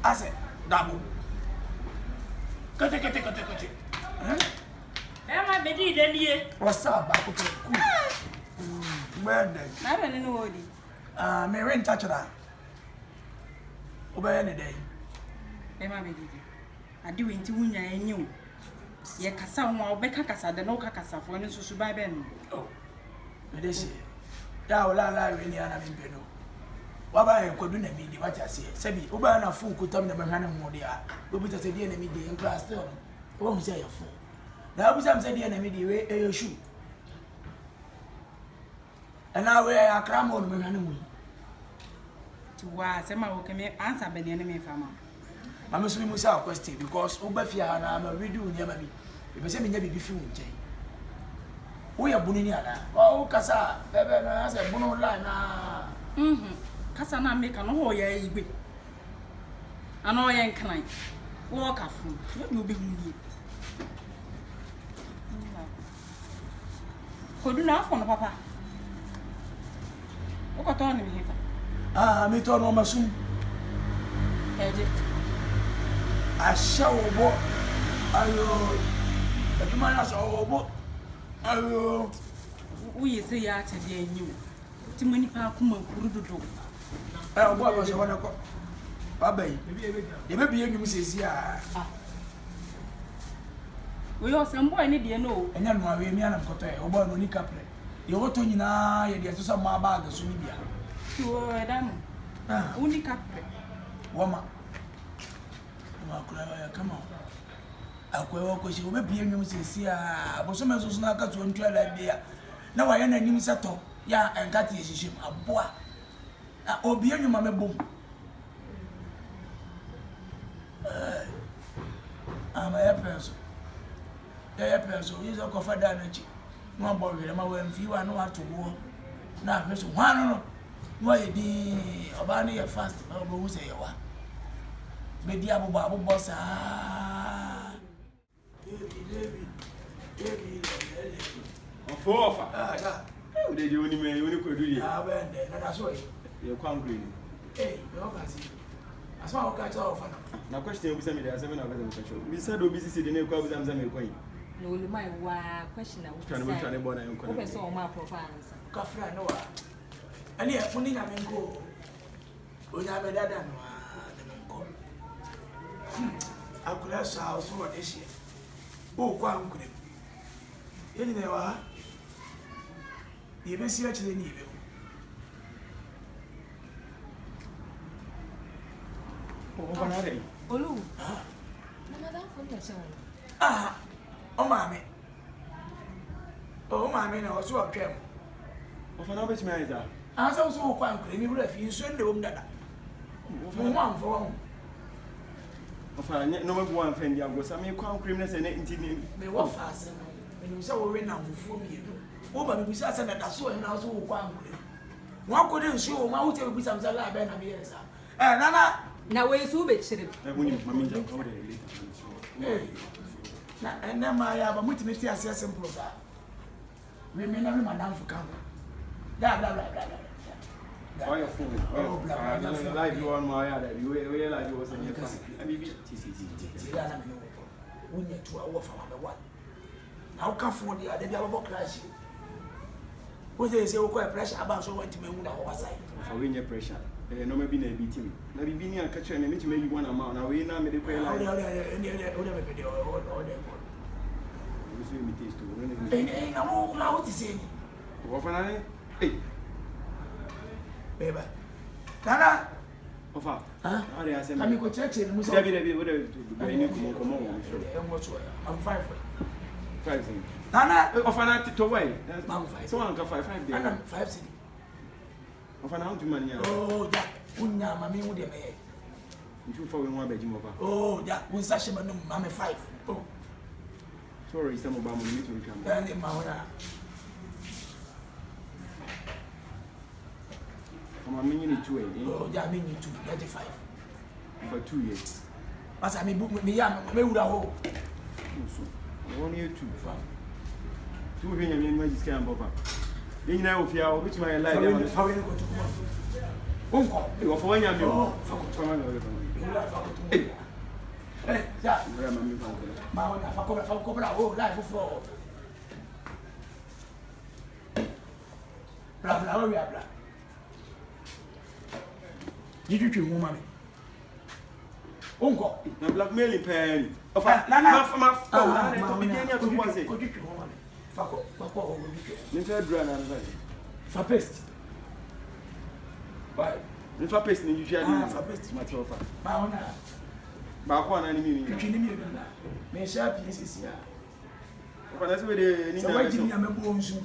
I said, double. Cut. Berma Bediide. What's up, back? Where then? I don't know what it. Me rent touch that. Over any day. Berma Bediide. I do into Wunya and you. Ye Cassa, or Becca Cassa, the no Cassa for any so by Ben. Oh, they say, that will allow any other in Peno. What I could do, me, what I say. Sabi, Ubana fool could tell me the Mahana Modia. We put us a the enemy in class turn. Won't say a fool. Now, some say the enemy, the way a shoe. And now we are cram on Mahana. To was a man who can answer the enemy farmer. I must be myself question because Obafia and I'm a redo near me. If I say me never be few. We are Buniniana. Oh, Cassa, Bebe has a Bono line. Cassana make an whole year. I know I ain't kind. Walk a fool. What will be me? Could you not phone Papa? What on him here? Ah, me told no soon. I shall walk. I will. The man has all walk. I will. We say at a day new. Too many Pakuma Kurudu. Oh, what was your one? Baby, you may be a Mrs. Ya. We are some boy need you know. And then my way, and I'm got a boy, Monica. You want to know, you get to some more bag of Sunibia. To a dam. Only cap. Woman. Come on. I will be a Mrs. Ya, but some of us not got to enjoy that beer. Now I am a new settle. Ya, and got his a boy. Oh, be your mamma boom. I'm a person. A person is a coffee damage. No boy, I'm away if you are not to war. Now, there's one. Why the Obani fast over who say you are? Maybe Abu Babu Boss. Four. Did you only make you could do it? That's why You're hungry. hey, you're fancy. I saw a catch off. Now, question was sent me 7 hours. We said, oh, busy the name of them. No, my question. I was trying to born and open so my profiles. Coffee, I know. And here, putting a man go. When I made that done, I could have saw for this year. Oh, quite good. Anyway, you may see actually need you. Olu. Mama, from the show. Ah, oh, mammy. Oh, mammy, I was so a crab. Of an average man, I was also quite good. You refuse to do that. One for one. Of a no one friend, I was some criminals and anything. They were fast. And you saw we now for me. Oh, but we said that I saw and I was all quite good. One couldn't show my hotel with some salad and a beer. And Nana. Now, where's who bitch? And then my multimedia as simple. We may not be madame for coming. Blah blah blah blah blah. Why your phone? Oh, like you on my other. You realize you was in your class. I mean, we need 2 hours for number 1. How come for the other day about crash? What they say, we pressure about so went to me on our side. For win your pressure. No, maybe they beat him. Maybe being a catcher and maybe you one amount. Now we now made a prayer like that. Now what is it? Hey, baby. Nana. Ofa. Huh? I said, I'm going to church in Musa. I'm 5. 5. Nana. Of an act to wait. So I'm 5 days. I'm 5 city. Of an out to money. Oh, yeah. Una, mammy, would you make? You for one bedroom over. Oh, yeah. When Sasha, I'm 5. Oh, sorry, some of them need to come. then in my From a minute to oh, yeah, I mean you too. 95. For 2 years. But I mean, book me, young, maybe would I hope. Only 2. 2 million magic scam over. You know, if you are which my life, how are you going to come on? Uncle, you are for 1 year. Yeah. Berma me fa ko. Ma ona fa cobra o life for. Bla o bla. Jiju hu ma me. Onko. Na blackmailing pen. Na ma to be dey to was it. Jiju hu ma me. Fa ko o jiju. Me fa dura na na. Fa paste. Bye. Me fa paste ni usually. Fa paste ma to fa. Ma ona. Ba ko na ni mi. Jiju ni mi na. Me sha PCC a. Fa na se we dey ni So why give me a me bo nsu.